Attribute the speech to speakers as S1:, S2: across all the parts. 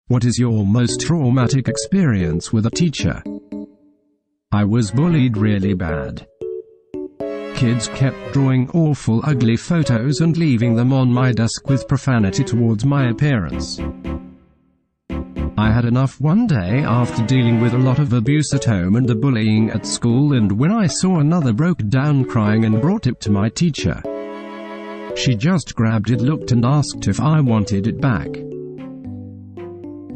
S1: What is your most traumatic experience with a teacher? I was bullied really bad. Kids kept drawing awful ugly photos and leaving them on my desk with profanity towards my appearance. I had enough one day after dealing with a lot of abuse at home and the bullying at school, and when I saw another, broke down crying and brought it to my teacher. She just grabbed it, looked and asked if I wanted it back.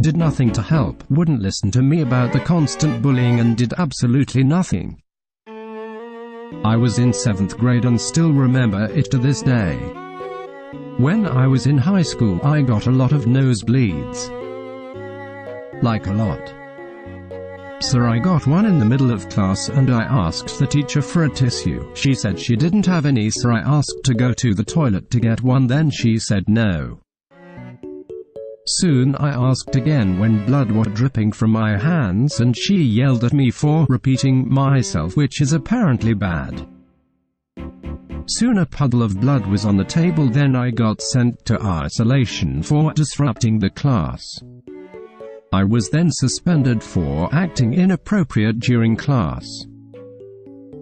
S1: Did nothing to help, wouldn't listen to me about the constant bullying, and did absolutely nothing. I was in 7th grade and still remember it to this day. When I was in high school, I got a lot of nosebleeds. Like a lot. So I got one in the middle of class and I asked the teacher for a tissue. She said she didn't have any, so I asked to go to the toilet to get one, then she said no. Soon I asked again when blood was dripping from my hands, and she yelled at me for repeating myself, which is apparently bad. Soon a puddle of blood was on the table, then I got sent to isolation for disrupting the class. I was then suspended for acting inappropriate during class.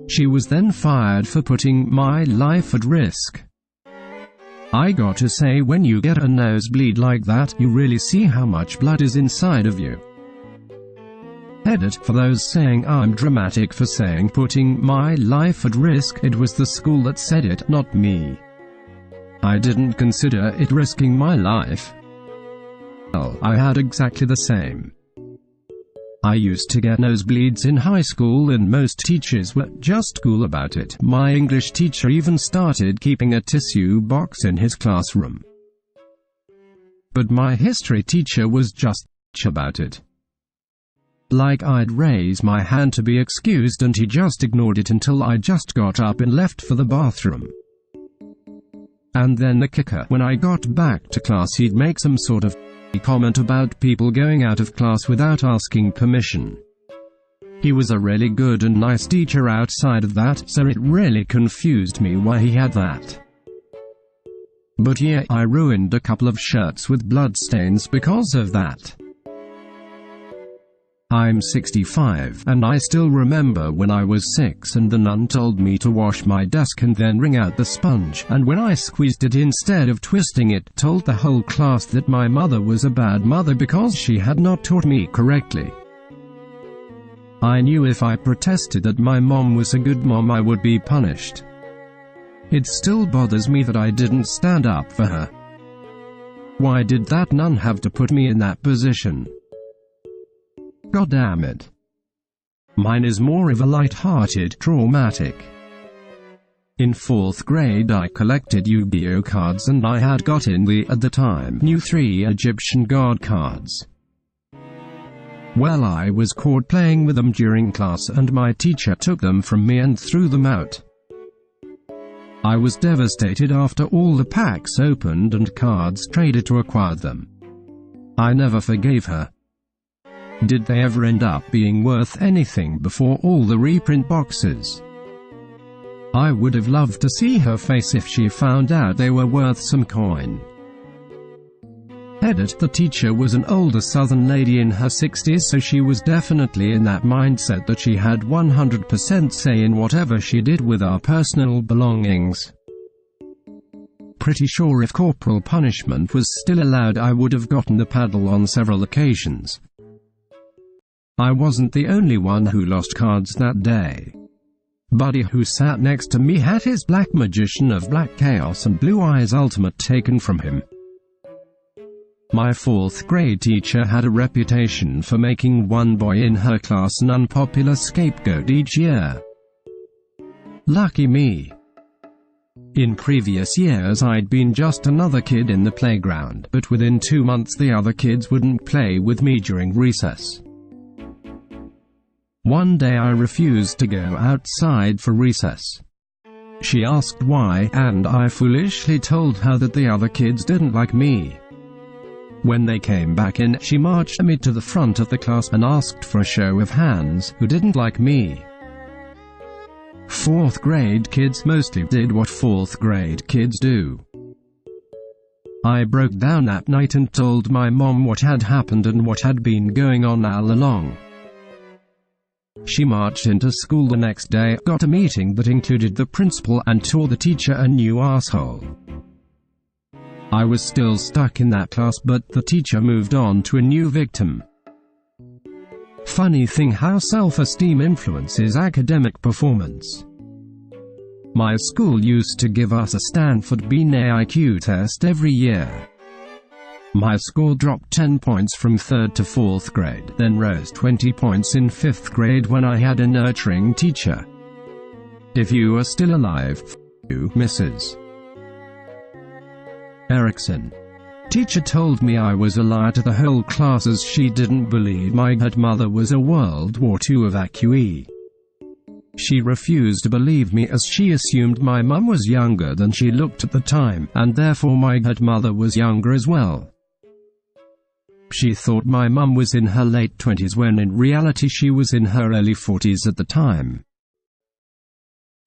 S1: She was then fired for putting my life at risk. I got to say, when you get a nosebleed like that, you really see how much blood is inside of you. Edit: for those saying I'm dramatic for saying putting my life at risk, it was the school that said it, not me. I didn't consider it risking my life. Well, I had exactly the same. I used to get nosebleeds in high school and most teachers were just cool about it. My English teacher even started keeping a tissue box in his classroom. But my history teacher was just about it. Like, I'd raise my hand to be excused and he just ignored it until I just got up and left for the bathroom. And then the kicker, when I got back to class, he'd make some sort of comment about people going out of class without asking permission. He was a really good and nice teacher outside of that, so it really confused me why he had that. But yeah, I ruined a couple of shirts with blood stains because of that. I'm 65, and I still remember when I was 6 and the nun told me to wash my desk and then wring out the sponge, and when I squeezed it instead of twisting it, told the whole class that my mother was a bad mother because she had not taught me correctly. I knew if I protested that my mom was a good mom, I would be punished. It still bothers me that I didn't stand up for her. Why did that nun have to put me in that position? God damn it. Mine is more of a light-hearted, traumatic. In 4th grade I collected Yu-Gi-Oh cards and I had gotten the, at the time, new 3 Egyptian god cards. Well, I was caught playing with them during class and my teacher took them from me and threw them out. I was devastated after all the packs opened and cards traded to acquire them. I never forgave her. Did they ever end up being worth anything before all the reprint boxes? I would have loved to see her face if she found out they were worth some coin. Edit: the teacher was an older southern lady in her 60s, so she was definitely in that mindset that she had 100% say in whatever she did with our personal belongings. Pretty sure if corporal punishment was still allowed, I would have gotten the paddle on several occasions. I wasn't the only one who lost cards that day. Buddy who sat next to me had his Black Magician of Black Chaos and Blue Eyes Ultimate taken from him. My 4th grade teacher had a reputation for making one boy in her class an unpopular scapegoat each year. Lucky me. In previous years I'd been just another kid in the playground, but within 2 months the other kids wouldn't play with me during recess. One day I refused to go outside for recess. She asked why, and I foolishly told her that the other kids didn't like me. When they came back in, she marched me to the front of the class and asked for a show of hands who didn't like me. Fourth grade kids mostly did what fourth grade kids do. I broke down that night and told my mom what had happened and what had been going on all along. She marched into school the next day, got a meeting that included the principal, and tore the teacher a new asshole. I was still stuck in that class, but the teacher moved on to a new victim. Funny thing how self-esteem influences academic performance. My school used to give us a Stanford BNAIQ test every year. My score dropped 10 points from 3rd to 4th grade, then rose 20 points in 5th grade when I had a nurturing teacher. If you are still alive, f*** you, Mrs. Erickson. Teacher told me I was a liar to the whole class as she didn't believe my godmother was a World War II evacuee. She refused to believe me as she assumed my mum was younger than she looked at the time, and therefore my godmother was younger as well. She thought my mum was in her late 20s when in reality she was in her early 40s at the time.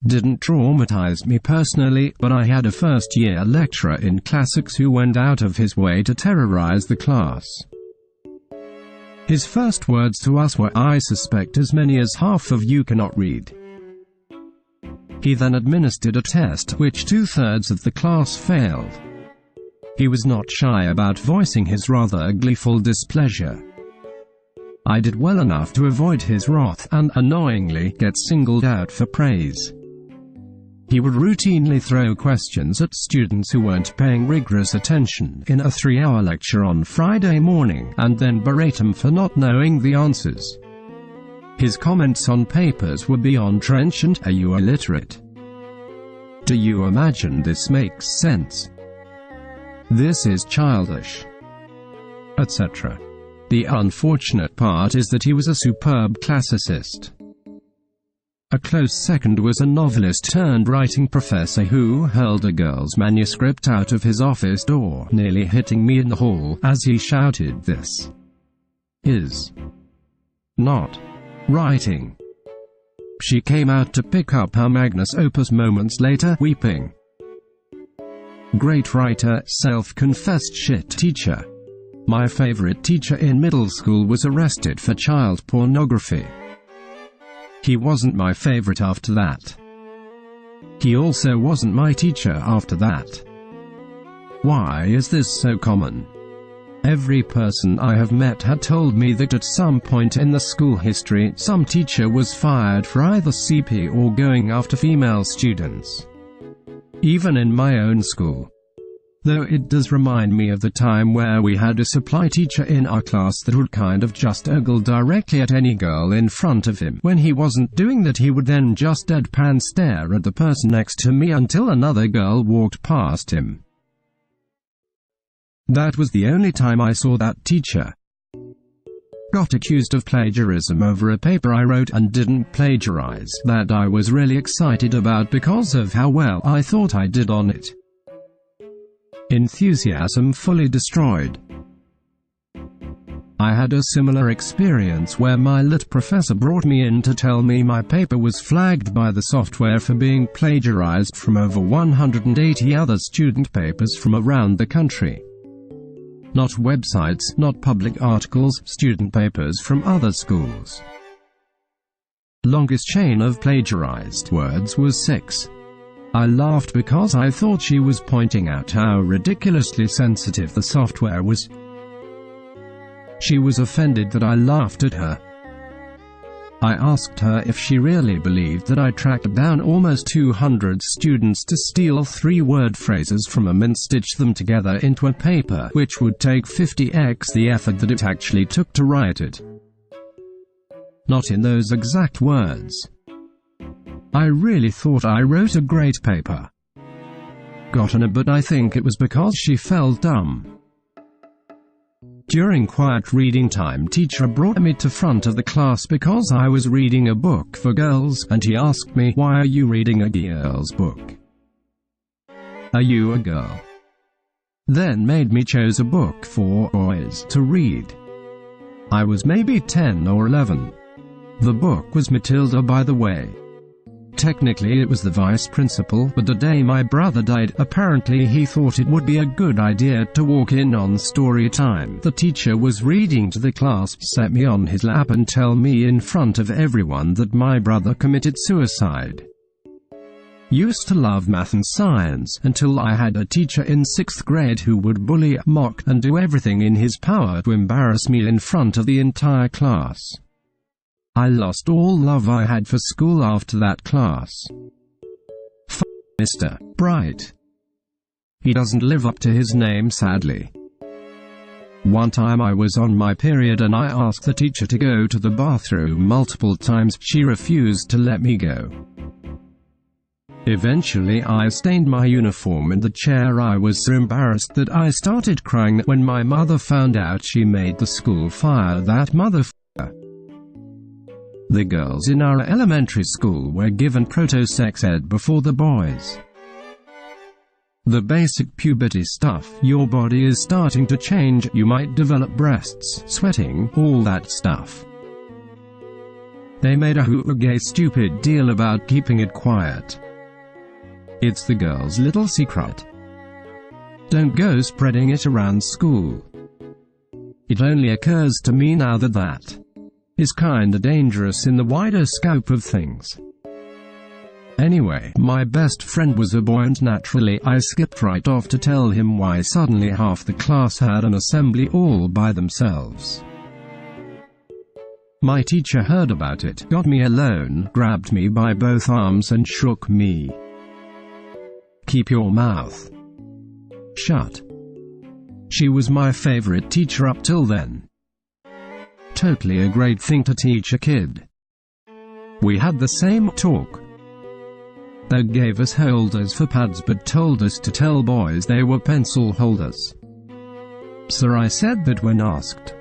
S1: Didn't traumatize me personally, but I had a first-year lecturer in classics who went out of his way to terrorize the class. His first words to us were, "I suspect as many as half of you cannot read." He then administered a test, which 2/3 of the class failed. He was not shy about voicing his rather gleeful displeasure. I did well enough to avoid his wrath, and, annoyingly, get singled out for praise. He would routinely throw questions at students who weren't paying rigorous attention in a 3-hour lecture on Friday morning, and then berate them for not knowing the answers. His comments on papers were beyond trenchant. "Are you illiterate? Do you imagine this makes sense? This is childish," etc. The unfortunate part is that he was a superb classicist. A close second was a novelist-turned-writing professor who hurled a girl's manuscript out of his office door, nearly hitting me in the hall, as he shouted, "This is not writing." She came out to pick up her magnus opus moments later, weeping. Great writer, self-confessed shit teacher. My favorite teacher in middle school was arrested for child pornography. He wasn't my favorite after that. He also wasn't my teacher after that. Why is this so common? Every person I have met had told me that at some point in the school history, some teacher was fired for either CP or going after female students. Even in my own school. Though it does remind me of the time where we had a supply teacher in our class that would kind of just ogle directly at any girl in front of him. When he wasn't doing that, he would then just deadpan stare at the person next to me until another girl walked past him. That was the only time I saw that teacher. Got accused of plagiarism over a paper I wrote and didn't plagiarize, that I was really excited about because of how well I thought I did on it. Enthusiasm fully destroyed. I had a similar experience where my lit professor brought me in to tell me my paper was flagged by the software for being plagiarized from over 180 other student papers from around the country. Not websites, not public articles, student papers from other schools. Longest chain of plagiarized words was 6. I laughed because I thought she was pointing out how ridiculously sensitive the software was. She was offended that I laughed at her. I asked her if she really believed that I tracked down almost 200 students to steal 3-word phrases from them and stitch them together into a paper, which would take 50x the effort that it actually took to write it. Not in those exact words. I really thought I wrote a great paper. Got on her, but I think it was because she felt dumb. During quiet reading time, teacher brought me to front of the class because I was reading a book for girls, and he asked me, "Why are you reading a girl's book? Are you a girl?" Then made me choose a book for boys to read. I was maybe 10 or 11. The book was Matilda, by the way. Technically it was the vice principal, but the day my brother died, apparently he thought it would be a good idea to walk in on story time. The teacher was reading to the class, set me on his lap and tell me in front of everyone that my brother committed suicide. Used to love math and science, until I had a teacher in 6th grade who would bully, mock, and do everything in his power to embarrass me in front of the entire class. I lost all love I had for school after that class. F*** Mr. Bright. He doesn't live up to his name, sadly. One time I was on my period and I asked the teacher to go to the bathroom multiple times. She refused to let me go. Eventually I stained my uniform in the chair. I was so embarrassed that I started crying. When my mother found out, she made the school fire that motherfucker. The girls in our elementary school were given proto-sex ed before the boys. The basic puberty stuff, your body is starting to change, you might develop breasts, sweating, all that stuff. They made a gay stupid deal about keeping it quiet. It's the girl's little secret. Don't go spreading it around school. It only occurs to me now that that is kinda dangerous in the wider scope of things. Anyway, my best friend was a boy and naturally I skipped right off to tell him why suddenly half the class had an assembly all by themselves. My teacher heard about it, got me alone, grabbed me by both arms and shook me. Keep your mouth shut. She was my favorite teacher up till then. Totally a great thing to teach a kid. We had the same talk. They gave us holders for pads but told us to tell boys they were pencil holders. So I said that when asked.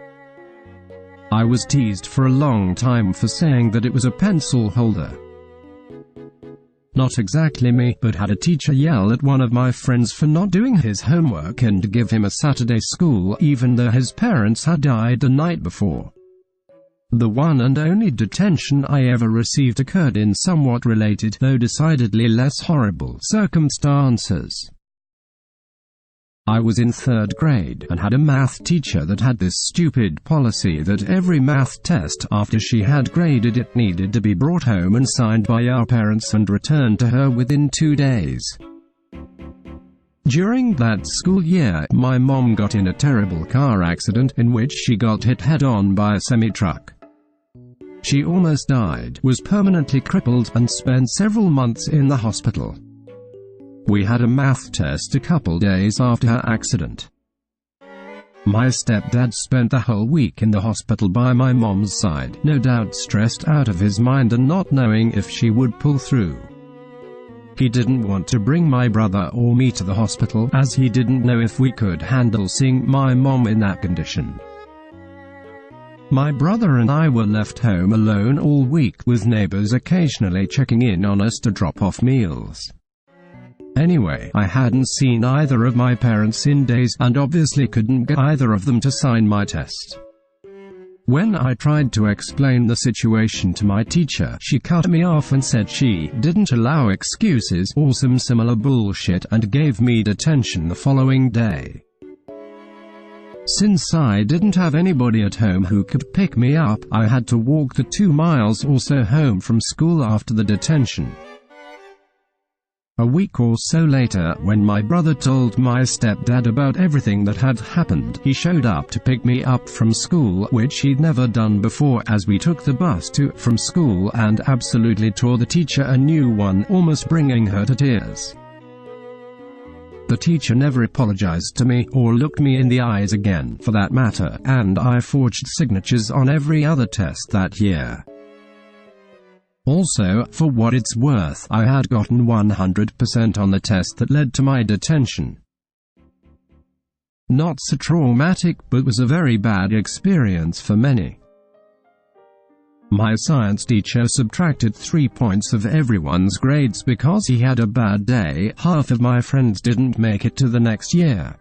S1: I was teased for a long time for saying that it was a pencil holder. Not exactly me, but had a teacher yell at one of my friends for not doing his homework and give him a Saturday school, even though his parents had died the night before. The one and only detention I ever received occurred in somewhat related, though decidedly less horrible, circumstances. I was in 3rd grade, and had a math teacher that had this stupid policy that every math test after she had graded it needed to be brought home and signed by our parents and returned to her within 2 days. During that school year, my mom got in a terrible car accident in which she got hit head-on by a semi-truck. She almost died, was permanently crippled, and spent several months in the hospital. We had a math test a couple days after her accident. My stepdad spent the whole week in the hospital by my mom's side, no doubt stressed out of his mind and not knowing if she would pull through. He didn't want to bring my brother or me to the hospital, as he didn't know if we could handle seeing my mom in that condition. My brother and I were left home alone all week, with neighbors occasionally checking in on us to drop off meals. Anyway, I hadn't seen either of my parents in days, and obviously couldn't get either of them to sign my test. When I tried to explain the situation to my teacher, she cut me off and said she didn't allow excuses or some similar bullshit, and gave me detention the following day. Since I didn't have anybody at home who could pick me up, I had to walk the 2 miles or so home from school after the detention. A week or so later, when my brother told my stepdad about everything that had happened, he showed up to pick me up from school, which he'd never done before, as we took the bus from school, and absolutely tore the teacher a new one, almost bringing her to tears. The teacher never apologized to me, or looked me in the eyes again, for that matter, and I forged signatures on every other test that year. Also, for what it's worth, I had gotten 100% on the test that led to my detention. Not so traumatic, but was a very bad experience for many. My science teacher subtracted 3 points of everyone's grades because he had a bad day. Half of my friends didn't make it to the next year.